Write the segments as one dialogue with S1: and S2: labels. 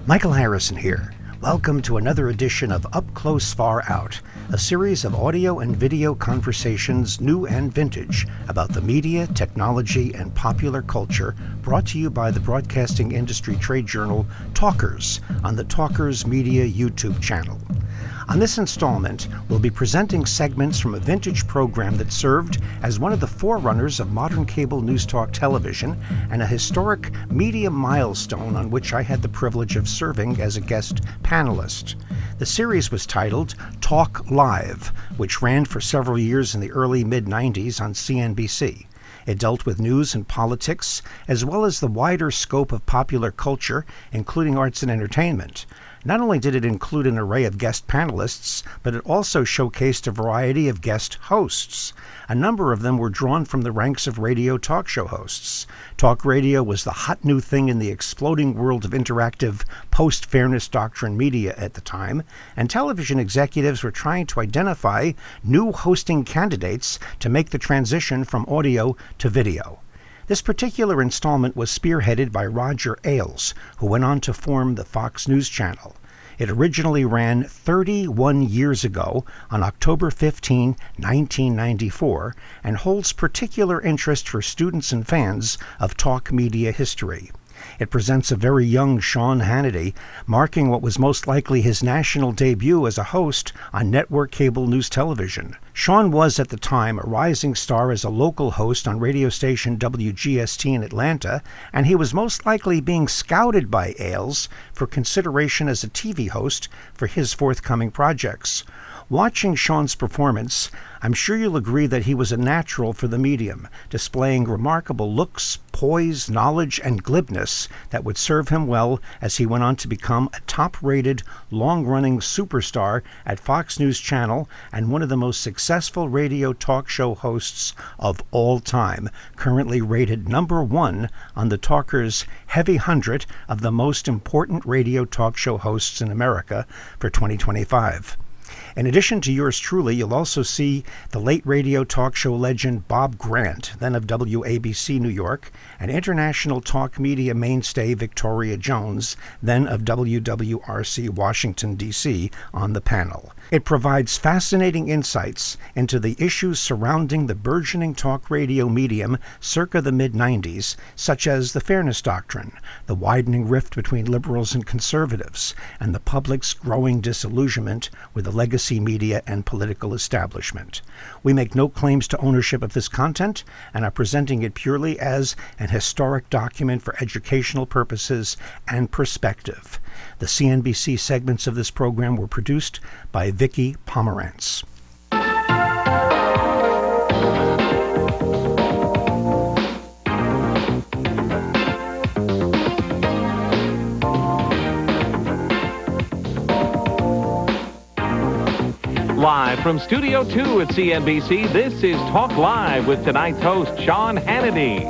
S1: Michael Harrison here. Welcome to another edition of Up Close, Far Out, a series of audio and video conversations, new and vintage, about the media, technology, and popular culture, brought to you by the broadcasting industry trade journal Talkers on the Talkers Media YouTube channel. On this installment, we'll be presenting segments from a vintage program that served as one of the forerunners of modern cable news talk television and a historic media milestone on which I had the privilege of serving as a guest panelist. The series was titled Talk Live, which ran for several years in the early mid-90s on CNBC. It dealt with news and politics, as well as the wider scope of popular culture, including arts and entertainment. Not only did it include an array of guest panelists, but it also showcased a variety of guest hosts. A number of them were drawn from the ranks of radio talk show hosts. Talk radio was the hot new thing in the exploding world of interactive post-Fairness Doctrine media at the time, and television executives were trying to identify new hosting candidates to make the transition from audio to video. This particular installment was spearheaded by Roger Ailes, who went on to form the Fox News Channel. It originally ran 31 years ago on October 15, 1994, and holds particular interest for students and fans of talk media history. It presents a very young Sean Hannity, marking what was most likely his national debut as a host on network cable news television. Sean was at the time a rising star as a local host on radio station WGST in Atlanta, and he was most likely being scouted by Ailes for consideration as a TV host for his forthcoming projects. Watching Sean's performance, I'm sure you'll agree that he was a natural for the medium, displaying remarkable looks, poise, knowledge, and glibness that would serve him well as he went on to become a top-rated, long-running superstar at Fox News Channel and one of the most successful radio talk show hosts of all time, currently rated number one on the Talkers' Heavy 100 of the most important radio talk show hosts in America for 2025. In addition to yours truly, you'll also see the late radio talk show legend Bob Grant, then of WABC New York, and international talk media mainstay Victoria Jones, then of WWRC Washington, D.C., on the panel. It provides fascinating insights into the issues surrounding the burgeoning talk radio medium circa the mid-90s, such as the Fairness Doctrine, the widening rift between liberals and conservatives, and the public's growing disillusionment with the legacy media and political establishment. We make no claims to ownership of this content and are presenting it purely as an historic document for educational purposes and perspective. The CNBC segments of this program were produced by Vicky Pomerance.
S2: Live from Studio 2 at CNBC, this is Talk Live with tonight's host, Sean Hannity.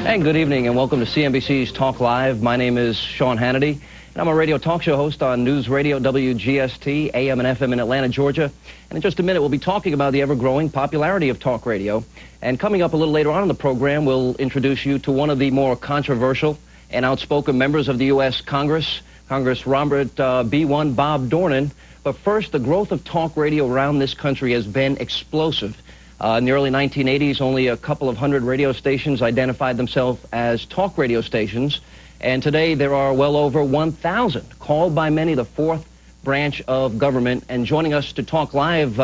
S3: Hey, good evening and welcome to CNBC's Talk Live. My name is Sean Hannity, and I'm a radio talk show host on News Radio WGST, AM and FM in Atlanta, Georgia. And in just a minute, we'll be talking about the ever-growing popularity of talk radio. And coming up a little later on in the program, we'll introduce you to one of the more controversial and outspoken members of the U.S. Congress, Congress Robert B1 Bob Dornan. But first, the growth of talk radio around this country has been explosive. In the early 1980s, only a couple of hundred radio stations identified themselves as talk radio stations. And today, there are well over 1,000, called by many the fourth branch of government. And joining us to talk live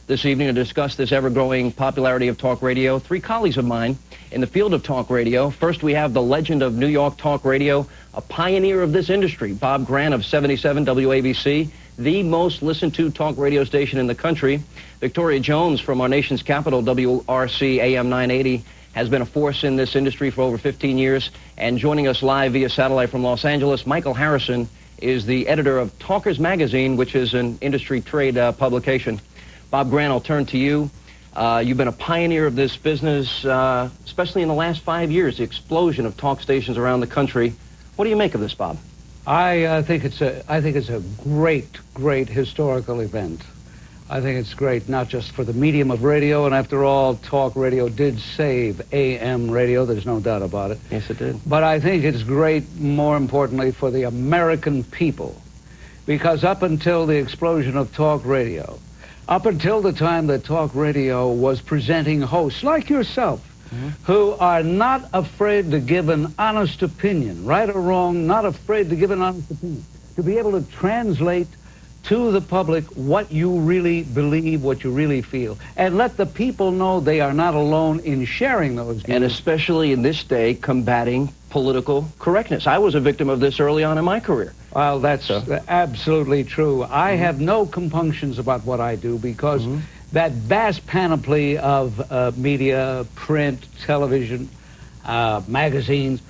S3: this evening to discuss this ever-growing popularity of talk radio, three colleagues of mine in the field of talk radio. First, we have the legend of New York talk radio, a pioneer of this industry, Bob Grant of 77 WABC, the most listened to talk radio station in the country. Victoria Jones from our nation's capital, WRC AM 980, has been a force in this industry for over 15 years. And joining us live via satellite from Los Angeles, Michael Harrison is the editor of Talkers Magazine, which is an industry trade publication. Bob Grant, I'll turn to you. You've been a pioneer of this business, especially in the last 5 years, the explosion of talk stations around the country. What do you make of this, Bob?
S4: I think it's a great historical event. I think it's great, not just for the medium of radio, and after all, talk radio did save AM radio, there's no doubt about it.
S3: Yes, it did.
S4: But I think it's great, more importantly, for the American people, because up until the explosion of talk radio, up until the time that talk radio was presenting hosts like yourself, who are not afraid to give an honest opinion, right or wrong, not afraid to give an honest opinion, to be able to translate to the public what you really believe, what you really feel, and let the people know they are not alone in sharing those views.
S3: And especially in this day, combating political correctness. I was a victim of this early on in my career.
S4: Well, that's absolutely true. I have no compunctions about what I do, because that vast panoply of media, print, television, magazines,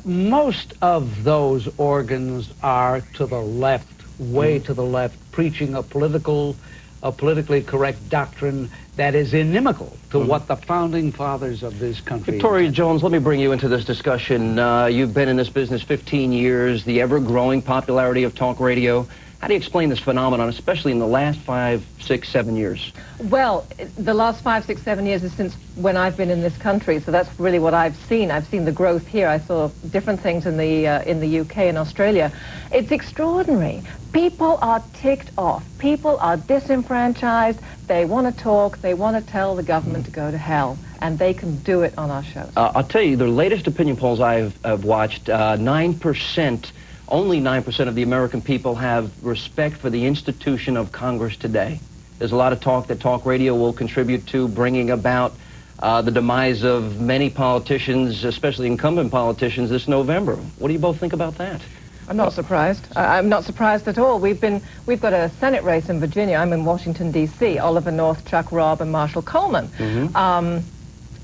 S4: most of those organs are to the left, way to the left, preaching a politically correct doctrine that is inimical to what the founding fathers of this country.
S3: Victoria Jones, let me bring you into this discussion. You've been in this business 15 years, the ever-growing popularity of talk radio. How do you explain this phenomenon, especially in the last 5, 6, 7 years?
S5: Well, the last 5, 6, 7 years is since when I've been in this country, so that's really what I've seen. I've seen the growth here. I saw different things in the UK and Australia. It's extraordinary. People are ticked off. People are disenfranchised. They want to talk. They want to tell the government to go to hell, and they can do it on our shows.
S3: I'll tell you, the latest opinion polls I've watched, 9%. Only 9% of the American people have respect for the institution of Congress today. There's a lot of talk that talk radio will contribute to bringing about the demise of many politicians, especially incumbent politicians, this November. What do you both think about that?
S5: I'm not surprised. I'm not surprised at all. We've got a Senate race in Virginia. I'm in Washington, D.C. Oliver North, Chuck Robb, and Marshall Coleman.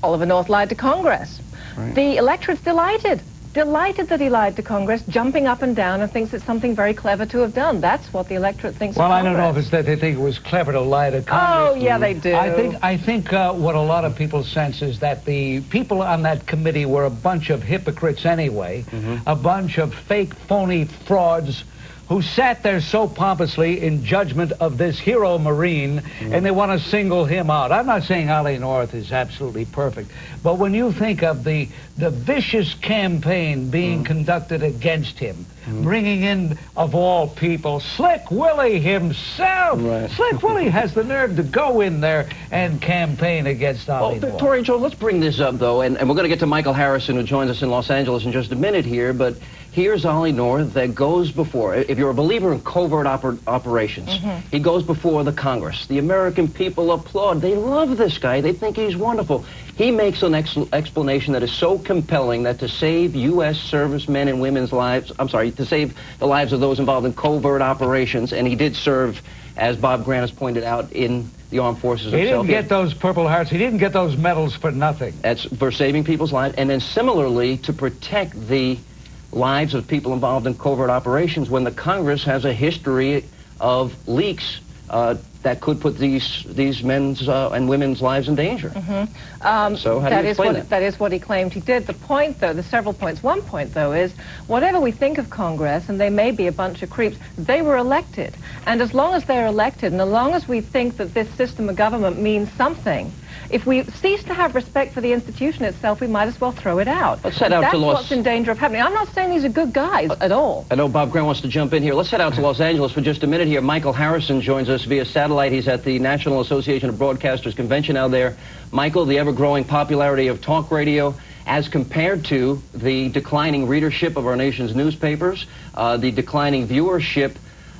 S5: Oliver North lied to Congress.
S3: Right.
S5: The electorate's delighted that he lied to Congress, jumping up and down, and thinks it's something very clever to have done. That's what the electorate thinks of Congress.
S4: Well, I don't know if it's that they think it was clever to lie to Congress.
S5: Oh, yeah, they do.
S4: I think what a lot of people sense is that the people on that committee were a bunch of hypocrites anyway, a bunch of fake, phony frauds who sat there so pompously in judgment of this hero Marine, and they want to single him out. I'm not saying Ollie North is absolutely perfect, but when you think of the vicious campaign being conducted against him, bringing in, of all people, Slick Willie himself.
S3: Right.
S4: Slick Willie has the nerve to go in there and campaign against Ollie North.
S3: Victoria Jones, let's bring this up, though, and we're going to get to Michael Harrison, who joins us in Los Angeles in just a minute here, but here's Ollie North that goes before, if you're a believer in covert operations, he goes before the Congress. The American people applaud. They love this guy. They think he's wonderful. He makes an explanation that is so compelling that to save U.S. servicemen and women's lives, to save the lives of those involved in covert operations, and he did serve, as Bob Grant has pointed out, in the armed forces himself.
S4: He didn't get those Purple Hearts. He didn't get those medals for nothing.
S3: That's for saving people's lives, and then similarly to protect the lives of people involved in covert operations when the Congress has a history of leaks that could put these men's and women's lives in danger. So how do you explain that?
S5: That is what he claimed he did. The point, though, there's several points. One point, though, is whatever we think of Congress, and they may be a bunch of creeps, they were elected. And as long as they're elected, and as long as we think that this system of government means something, if we cease to have respect for the institution itself, we might as well throw it out.
S3: Let's head out to
S5: That's what's in danger of happening. I'm not saying these are good guys at all.
S3: I know Bob Grant wants to jump in here. Let's head out to Los Angeles for just a minute here. Michael Harrison joins us via satellite. He's at the National Association of Broadcasters convention out there. Michael, the ever-growing popularity of talk radio as compared to the declining readership of our nation's newspapers, the declining viewership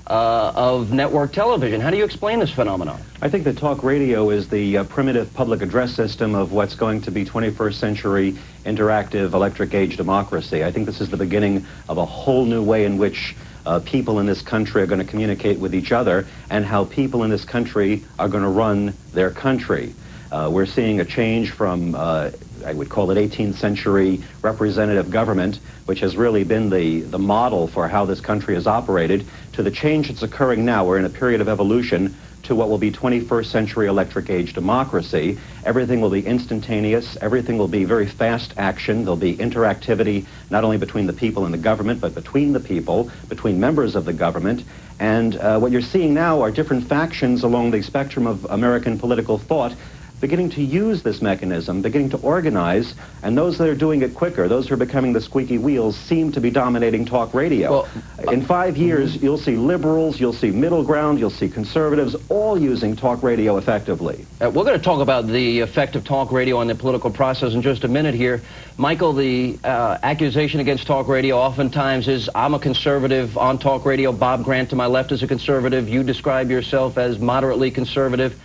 S3: of network television. How do you explain this phenomenon?
S6: I think that talk radio is the primitive public address system of what's going to be 21st century interactive electric age democracy. I think this is the beginning of a whole new way in which people in this country are going to communicate with each other and how people in this country are going to run their country. We're seeing a change from, I would call it 18th century representative government, which has really been the model for how this country is operated, to the change that's occurring now. We're in a period of evolution to what will be 21st century electric age democracy. Everything will be instantaneous. Everything will be very fast action. There'll be interactivity not only between the people and the government, but between the people, between members of the government. And what you're seeing now are different factions along the spectrum of American political thought beginning to use this mechanism, beginning to organize, and those that are doing it quicker, those who are becoming the squeaky wheels, seem to be dominating talk radio. Well, in 5 years, you'll see liberals, you'll see middle ground, you'll see conservatives, all using talk radio effectively.
S3: We're going to talk about the effect of talk radio on the political process in just a minute here. Michael, the accusation against talk radio oftentimes is, I'm a conservative on talk radio. Bob Grant to my left is a conservative. You describe yourself as moderately conservative.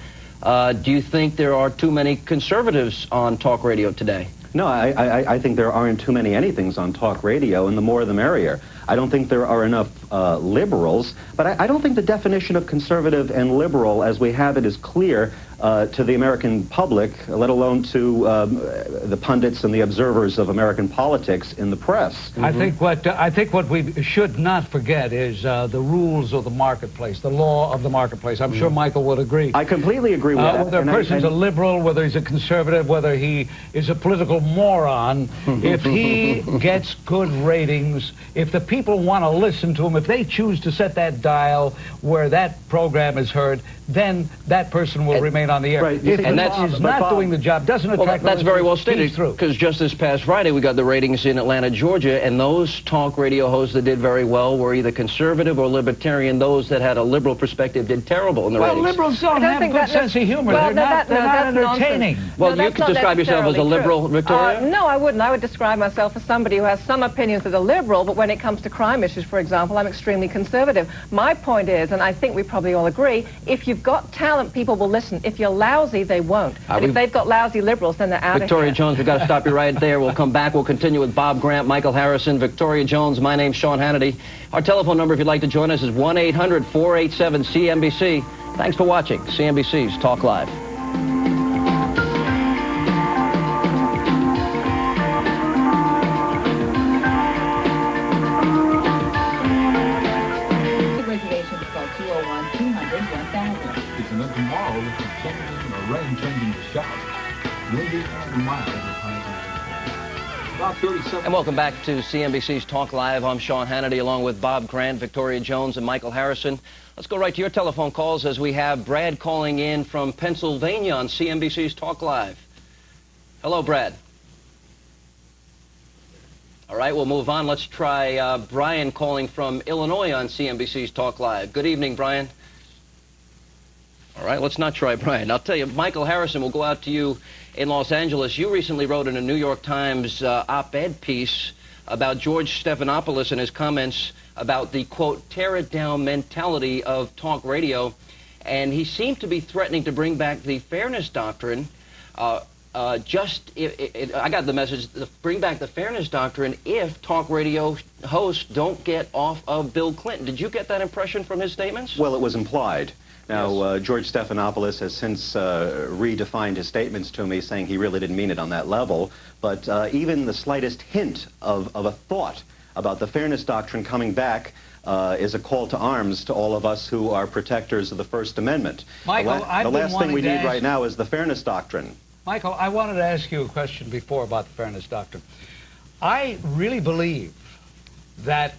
S3: Do you think there are too many conservatives on talk radio today?
S6: No, I think there aren't too many anythings on talk radio, and the more the merrier. I don't think there are enough liberals, but I don't think the definition of conservative and liberal as we have it is clear to the American public, let alone to the pundits and the observers of American politics in the press.
S4: I think what we should not forget is the rules of the marketplace, the law of the marketplace. I'm sure Michael would agree.
S6: I completely agree with that.
S4: Whether a person's a liberal, whether he's a conservative, whether he is a political moron, if he gets good ratings, if the people want to listen to him, if they choose to set that dial where that program is heard, then that person will remain on the air.
S6: Right.
S4: If he's not doing the job, doesn't attract
S3: that's very well stated, because just this past Friday we got the ratings in Atlanta, Georgia, and those talk radio hosts that did very well were either conservative or libertarian. Those that had a liberal perspective did terrible in the ratings.
S4: Well, liberals don't have a good sense of humor.
S5: Well,
S4: they're not entertaining.
S5: Nonsense.
S3: Well, you could describe yourself as a liberal, Victoria?
S5: No, I wouldn't. I would describe myself as somebody who has some opinions that are liberal, but when it comes to crime issues, for example, I'm extremely conservative. My point is, and I think we probably all agree, if you've got talent, people will listen. If you're lousy, they won't. But if they've got lousy liberals, then they're out
S3: Victoria
S5: of here.
S3: Jones, we've got to stop you right there. We'll come back. We'll continue with Bob Grant, Michael Harrison, Victoria Jones. My name's Sean Hannity. Our telephone number, if you'd like to join us, is 1-800-487-CNBC. Thanks for watching CNBC's Talk Live. And welcome back to CNBC's Talk Live. I'm Sean Hannity along with Bob Grant, Victoria Jones, and Michael Harrison. Let's go right to your telephone calls as we have Brad calling in from Pennsylvania on CNBC's Talk Live. Hello, Brad. All right, we'll move on. Let's try Brian calling from Illinois on CNBC's Talk Live. Good evening, Brian. All right, let's not try Brian. I'll tell you, Michael Harrison, will go out to you in Los Angeles. You recently wrote in a New York Times op-ed piece about George Stephanopoulos and his comments about the, quote, tear-it-down mentality of talk radio. And he seemed to be threatening to bring back the Fairness Doctrine. I got the message, bring back the Fairness Doctrine if talk radio hosts don't get off of Bill Clinton. Did you get that impression from his statements?
S6: Well, it was implied. Now, yes. George Stephanopoulos has since redefined his statements to me, saying he really didn't mean it on that level. But even the slightest hint of a thought about the Fairness Doctrine coming back is a call to arms to all of us who are protectors of the First Amendment.
S4: Michael,
S6: the last thing we need right now is the Fairness Doctrine.
S4: Michael, I wanted to ask you a question before about the Fairness Doctrine. I really believe that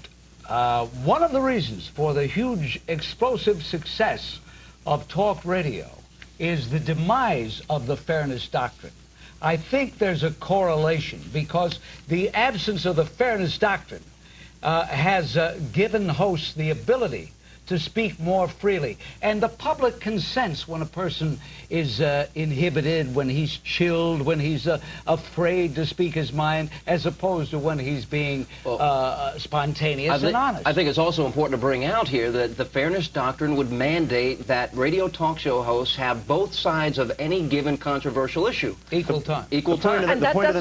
S4: one of the reasons for the huge explosive success of talk radio is the demise of the Fairness Doctrine. I think there's a correlation because the absence of the Fairness Doctrine has given hosts the ability to speak more freely. And the public can sense when a person is inhibited, when he's chilled, when he's afraid to speak his mind, as opposed to when he's being spontaneous and honest.
S3: I think it's also important to bring out here that the Fairness Doctrine would mandate that radio talk show hosts have both sides of any given controversial issue.
S4: Equal time.
S3: Equal time.
S6: The point of the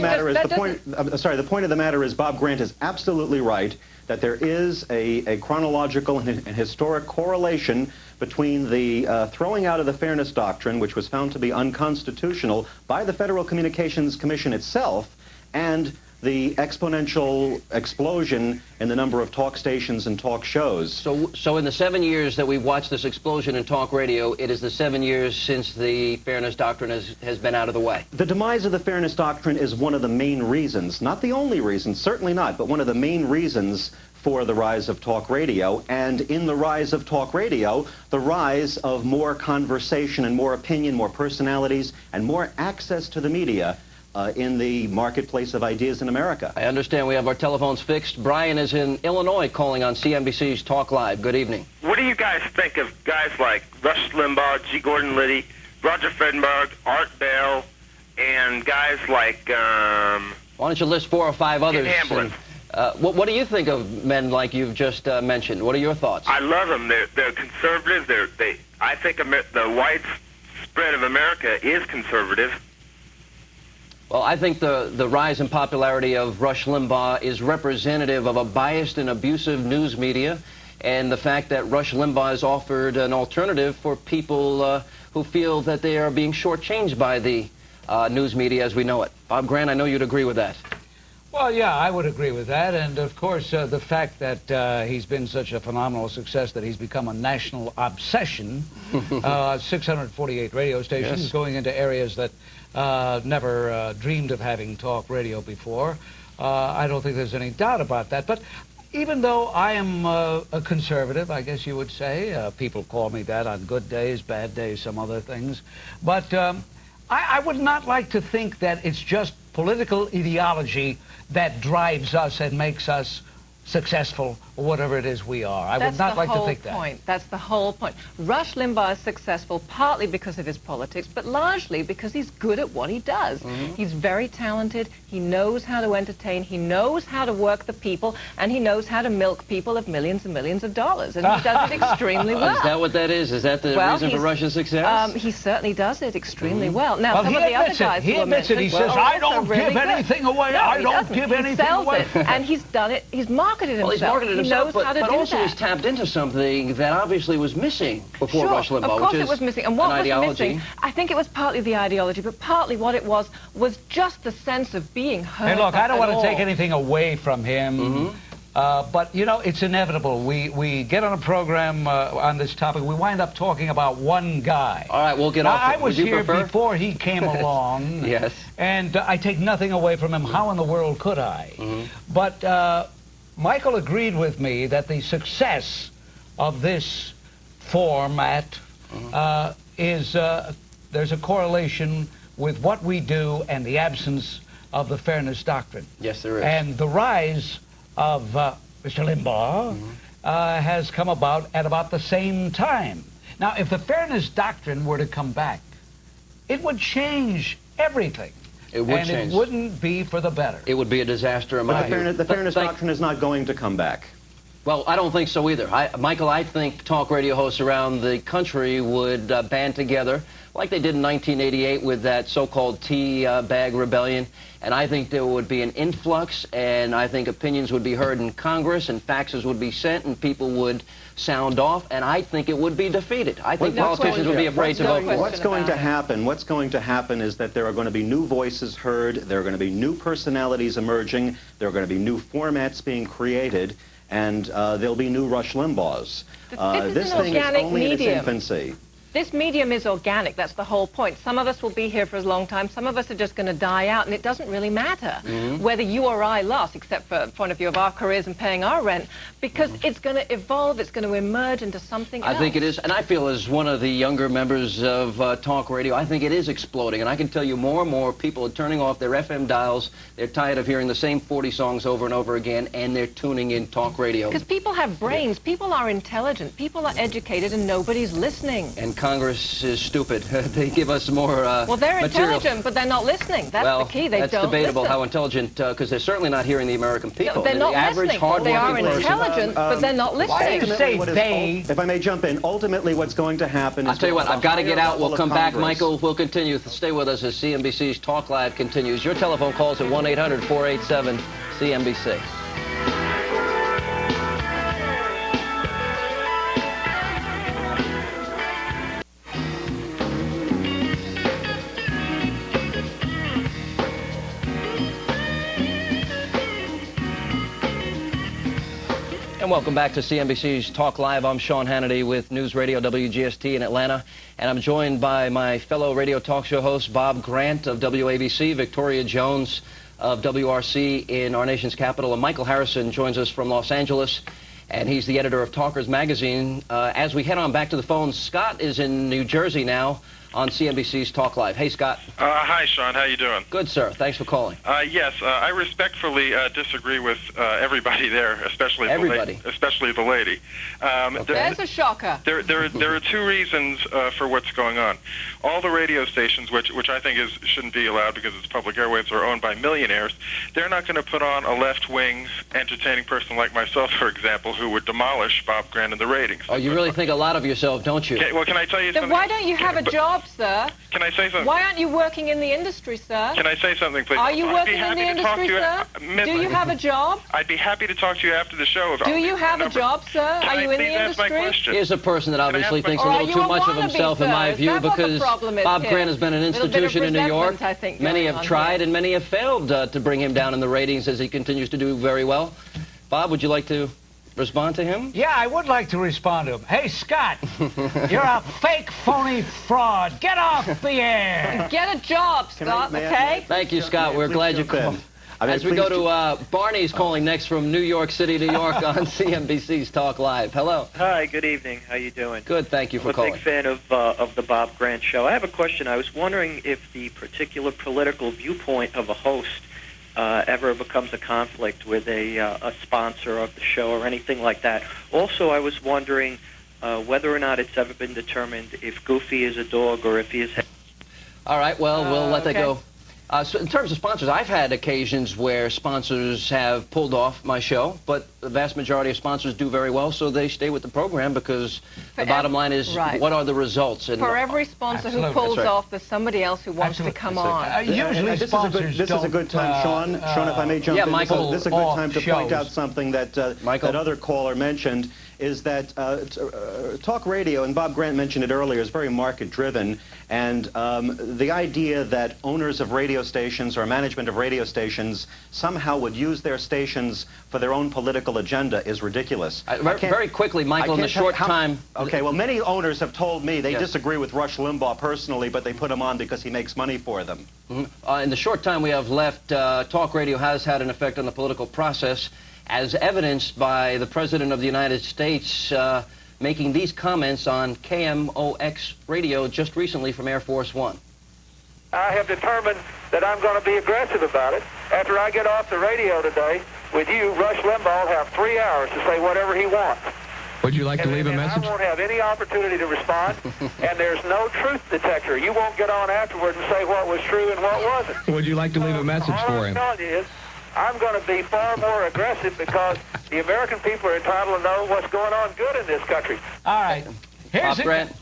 S6: matter is Bob Grant is absolutely right that there is a chronological and historic correlation between the throwing out of the Fairness Doctrine, which was found to be unconstitutional by the Federal Communications Commission itself, and the exponential explosion in the number of talk stations and talk shows.
S3: So in the 7 years that we've watched this explosion in talk radio, it is the 7 years since the Fairness Doctrine has been out of the way.
S6: The demise of the Fairness Doctrine is one of the main reasons, not the only reason, certainly not, but one of the main reasons for the rise of talk radio, and in the rise of talk radio, the rise of more conversation and more opinion, more personalities, and more access to the media in the marketplace of ideas in America.
S3: I understand we have our telephones fixed. Brian is in Illinois calling on CNBC's Talk Live. Good evening.
S7: What do you guys think of guys like Rush Limbaugh, G. Gordon Liddy, Roger Frydenberg, Art Bell, and guys like...
S3: Why don't you list 4 or 5 others? What do you think of men like you've just mentioned? What are your thoughts?
S7: I love them. They're conservative. I think the widespread of America is conservative.
S3: Well, I think the rise in popularity of Rush Limbaugh is representative of a biased and abusive news media, and the fact that Rush Limbaugh has offered an alternative for people who feel that they are being shortchanged by the news media as we know it. Bob Grant, I know you'd agree with that.
S4: Well, yeah, I would agree with that. And, of course, the fact that he's been such a phenomenal success that he's become a national obsession, 648 radio stations,
S3: yes,
S4: going into areas that never dreamed of having talk radio before. I don't think there's any doubt about that. But even though I am a conservative, I guess you would say, people call me that on good days, bad days, some other things. But I would not like to think that it's just political ideology that drives us and makes us successful, or whatever it is we are. I would not like to think that.
S5: That's the whole point. Rush Limbaugh is successful partly because of his politics, but largely because he's good at what he does. He's very talented. He knows how to entertain. He knows how to work the people, and he knows how to milk people of millions and millions of dollars, and he does it extremely well.
S3: Is that what that is? Is that the reason for Rush's success?
S5: He certainly does it extremely well. Now, some
S4: he
S5: of the other
S4: admits it.
S5: guys
S4: He admits it. He says, I don't give anything away.
S5: No,
S4: I don't give anything away.
S5: He sells it, and he's done it. He's marketed himself.
S3: Well, he's marketed himself, but also
S5: that.
S3: he's tapped into something that obviously was missing before Rush Limbaugh,
S5: of course
S3: which
S5: it
S3: is
S5: was missing. And what
S3: an
S5: was
S3: ideology.
S5: missing, I think it was partly the ideology, but partly what it was just the sense of being heard.
S4: Hey, look, I don't want to
S5: all.
S4: take anything away from him, but, you know, it's inevitable. We get on a program on this topic, we wind up talking about one guy.
S3: All right, we'll get off.
S4: I was here
S3: prefer?
S4: before he came along.
S3: Yes.
S4: And I take nothing away from him. How in the world could I? But Michael agreed with me that the success of this format is there's a correlation with what we do and the absence of the Fairness Doctrine.
S3: Yes, there is.
S4: And the rise of Mr. Limbaugh has come about at about the same time. Now, if the Fairness Doctrine were to come back, it would change everything.
S3: It would
S4: and
S3: change.
S4: It wouldn't be for the better.
S3: It would be a disaster in my view.
S6: The Fairness Doctrine is not going to come back.
S3: Well, I don't think so either. Michael, I think talk radio hosts around the country would band together like they did in 1988 with that so-called tea bag rebellion. And I think there would be an influx, and I think opinions would be heard in Congress, and faxes would be sent, and people would sound off, and I think it would be defeated. I think politicians would be afraid to vote for it.
S6: What's going to happen is that there are going to be new voices heard, there are going to be new personalities emerging, there are going to be new formats being created, and there'll be new Rush Limbaughs. This thing is only in its infancy.
S5: This medium is organic. That's the whole point. Some of us will be here for a long time. Some of us are just going to die out, and it doesn't really matter whether you or I last, except for the point of view of our careers and paying our rent, because it's going to evolve. It's going to emerge into something else.
S3: I think it is, and I feel as one of the younger members of talk radio, I think it is exploding, and I can tell you more and more people are turning off their FM dials. They're tired of hearing the same 40 songs over and over again, and they're tuning in talk radio.
S5: Because people have brains. People are intelligent. People are educated, and nobody's listening.
S3: And Congress is stupid. They give us more
S5: well, they're
S3: material.
S5: Intelligent, but they're not listening. That's the key. They don't listen.
S3: That's debatable how intelligent, because they're certainly not hearing the American people.
S5: No, they're not
S3: average,
S5: listening. They are intelligent, but they're not listening.
S6: If I may jump in, ultimately what's going to happen is...
S3: I'll tell you what, I've got to get out. We'll come back. Michael, we'll continue. Stay with us as CNBC's Talk Live continues. Your telephone calls at 1-800-487-CNBC. And welcome back to CNBC's Talk Live. I'm Sean Hannity with News Radio WGST in Atlanta. And I'm joined by my fellow radio talk show hosts, Bob Grant of WABC, Victoria Jones of WRC in our nation's capital, and Michael Harrison joins us from Los Angeles, and he's the editor of Talkers Magazine. As we head on back to the phones, Scott is in New Jersey now on CNBC's Talk Live. Hey, Scott.
S8: Hi, Sean. How you doing?
S3: Good, sir. Thanks for calling.
S8: Yes, I respectfully disagree with everybody there, especially the lady.
S3: Okay.
S5: There's a shocker.
S8: There are two reasons for what's going on. All the radio stations, which I think shouldn't be allowed because it's public airwaves, are owned by millionaires. They're not going to put on a left-wing entertaining person like myself, for example, who would demolish Bob Grant in the ratings.
S3: Oh, you really think a lot of yourself, don't you?
S8: Okay, well, can I tell you
S5: Then
S8: something?
S5: why don't you have a job, sir?
S8: Can I say something?
S5: Why aren't you working in the industry, sir?
S8: Can I say something, please?
S5: Are you working in the industry, sir? Do you have a job?
S8: I'd be happy to talk to you after the show.
S5: Do you have a job, sir? Are you in the industry?
S3: Here's a person that obviously thinks a little too much of himself, in my view, because Bob Grant has been an institution in New York. Many have tried and many have failed to bring him down in the ratings as he continues to do very well. Bob, would you like to respond to him?
S4: Yeah, I would like to respond to him. Hey, Scott, you're a fake, phony fraud. Get off the air.
S5: Get a job, Scott, okay?
S3: Thank you, Scott. We're glad you called. As we go to Barney's calling next from New York City, New York on CNBC's Talk Live. Hello.
S9: Hi, good evening. How you doing?
S3: Good, thank you for calling.
S9: I'm a big fan of the Bob Grant show. I have a question. I was wondering if the particular political viewpoint of a host ever becomes a conflict with a sponsor of the show or anything like that. Also, I was wondering whether or not it's ever been determined if Goofy is a dog or if he is...
S3: All right, well, we'll let that go. So in terms of sponsors, I've had occasions where sponsors have pulled off my show, but the vast majority of sponsors do very well, so they stay with the program because the bottom line is, what are the results? And
S5: for every sponsor who pulls off, there's somody else who wants to come on.
S4: Usually sponsors
S6: This is a good time, Sean. Sean, if I may jump in.
S3: Michael,
S6: this is a good time to point out something that that other caller mentioned, is that talk radio, and Bob Grant mentioned it earlier, is very market-driven, and the idea that owners of radio stations or management of radio stations somehow would use their stations for their own political agenda is ridiculous.
S3: Very quickly, Michael, in the short time...
S6: Okay, well, many owners have told me they disagree with Rush Limbaugh personally, but they put him on because he makes money for them.
S3: In the short time we have left, talk radio has had an effect on the political process, as evidenced by the President of the United States making these comments on KMOX radio just recently from Air Force One.
S10: I have determined that I'm going to be aggressive about it. After I get off the radio today with you, Rush Limbaugh will have 3 hours to say whatever he wants.
S2: Would you like to leave a message?
S10: I won't have any opportunity to respond, and there's no truth detector. You won't get on afterward and say what was true and what wasn't.
S2: Would you like to leave a message for him?
S10: All I'm telling you is, I'm going to be far more aggressive because the American people are entitled to know what's going on good in this country.
S4: All right.
S3: Bob Grant.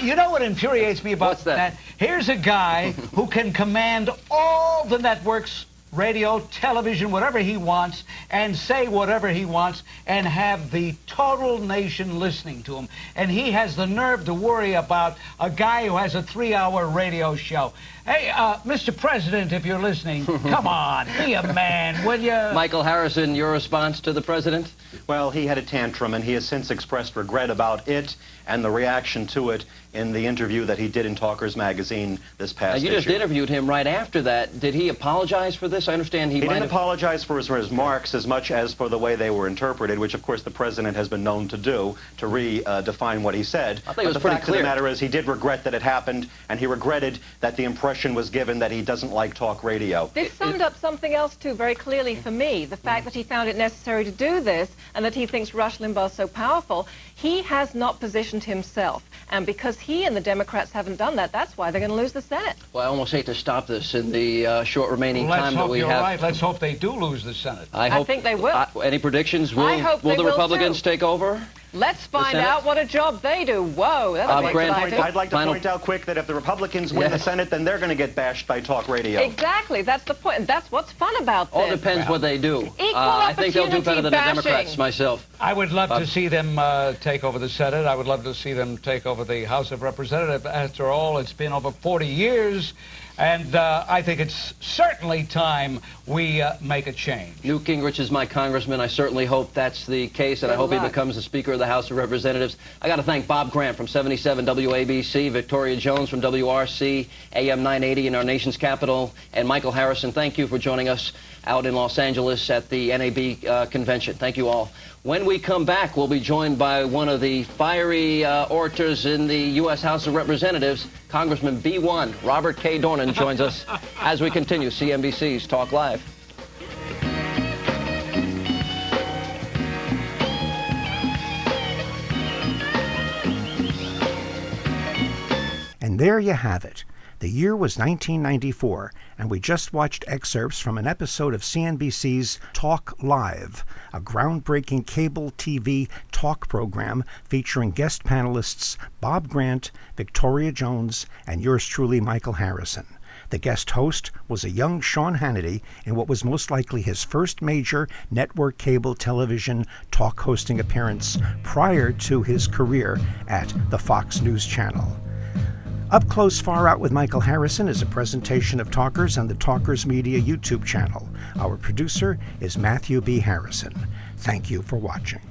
S4: You know what infuriates me about that? Here's a guy who can command all the networks, radio, television, whatever he wants, and say whatever he wants, and have the total nation listening to him. And he has the nerve to worry about a guy who has a 3-hour radio show. Hey, Mr. President, if you're listening, come on, be a man, will you?
S3: Michael Harrison, your response to the president?
S6: Well, he had a tantrum, and he has since expressed regret about it and the reaction to it in the interview that he did in Talkers Magazine this past
S3: You just interviewed him right after that. Did he apologize for this? I understand he
S6: didn't apologize for his remarks as much as for the way they were interpreted, which, of course, the president has been known to do, to redefine what he said.
S3: I think it was
S6: the
S3: pretty
S6: fact
S3: clear.
S6: of the matter is he did regret that it happened, and he regretted that the impression was given that he doesn't like talk radio.
S5: This summed up something else, too, very clearly for me. The fact that he found it necessary to do this and that he thinks Rush Limbaugh is so powerful. He has not positioned himself. And because he and the Democrats haven't done that, that's why they're going to lose the Senate.
S3: Well, I almost hate to stop this in the short remaining time that we have.
S4: Right. Let's hope they do lose the Senate.
S5: I think they will.
S3: Any predictions? Will the Republicans take over?
S5: Let's find out what a job they do. Whoa, that'll be exciting.
S6: I'd like to point out quick that if the Republicans win the Senate, then they're going to get bashed by talk radio.
S5: Exactly. That's the point. And that's what's fun about this.
S3: All depends what they do. I think they'll do better than the Democrats myself.
S4: I would love to see them take over the Senate. I would love to see them take over the House of Representatives. After all, it's been over 40 years. And I think it's certainly time we make a change.
S3: Newt Gingrich is my congressman. I certainly hope that's the case, and I hope he becomes the Speaker of the House of Representatives. I got to thank Bob Grant from 77 WABC, Victoria Jones from WRC, AM 980 in our nation's capital, and Michael Harrison. Thank you for joining us out in Los Angeles at the NAB convention. Thank you all. When we come back, we'll be joined by one of the fiery orators in the U.S. House of Representatives, Congressman B1, Robert K. Dornan, joins us as we continue CNBC's Talk Live.
S1: And there you have it. The year was 1994, and we just watched excerpts from an episode of CNBC's Talk Live, a groundbreaking cable TV talk program featuring guest panelists Bob Grant, Victoria Jones, and yours truly, Michael Harrison. The guest host was a young Sean Hannity in what was most likely his first major network cable television talk hosting appearance prior to his career at the Fox News Channel. Up Close, Far Out with Michael Harrison is a presentation of Talkers on the Talkers Media YouTube channel. Our producer is Matthew B. Harrison. Thank you for watching.